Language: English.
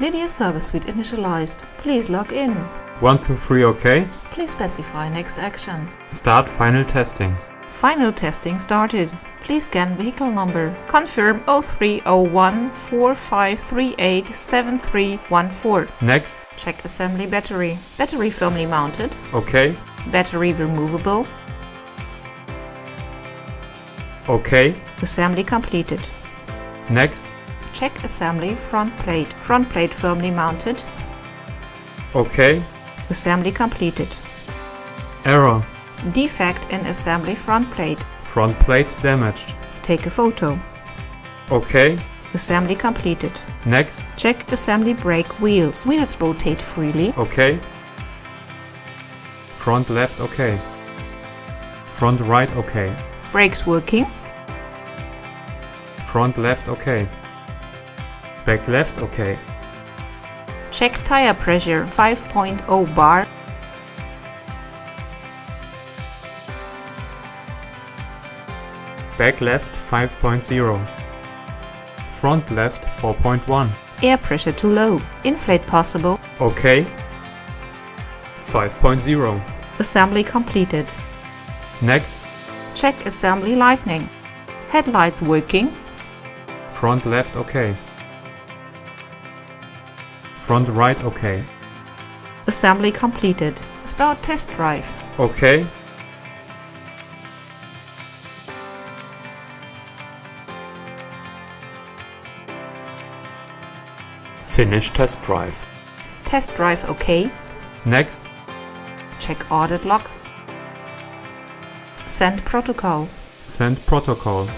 LYDIA Service Suite initialized. Please log in. 1, 2, 3, OK. Please specify next action. Start final testing. Final testing started. Please scan vehicle number. Confirm 030145387314. Next. Check assembly battery. Battery firmly mounted. OK. Battery removable. OK. Assembly completed. Next. Check assembly front plate. Front plate firmly mounted. OK. Assembly completed. Error. Defect in assembly front plate. Front plate damaged. Take a photo. OK. Assembly completed. Next. Check assembly brake wheels. Wheels rotate freely. OK. Front left OK. Front right OK. Brakes working. Front left OK. Back left OK. Check tire pressure 5.0 bar. Back left 5.0. Front left 4.1. Air pressure too low. Inflate possible. OK. 5.0. Assembly completed. Next. Check assembly lightning. Headlights working. Front left OK. Front right OK. Assembly completed. Start test drive. OK. Finish test drive. Test drive OK. Next. Check audit log. Send protocol. Send protocol.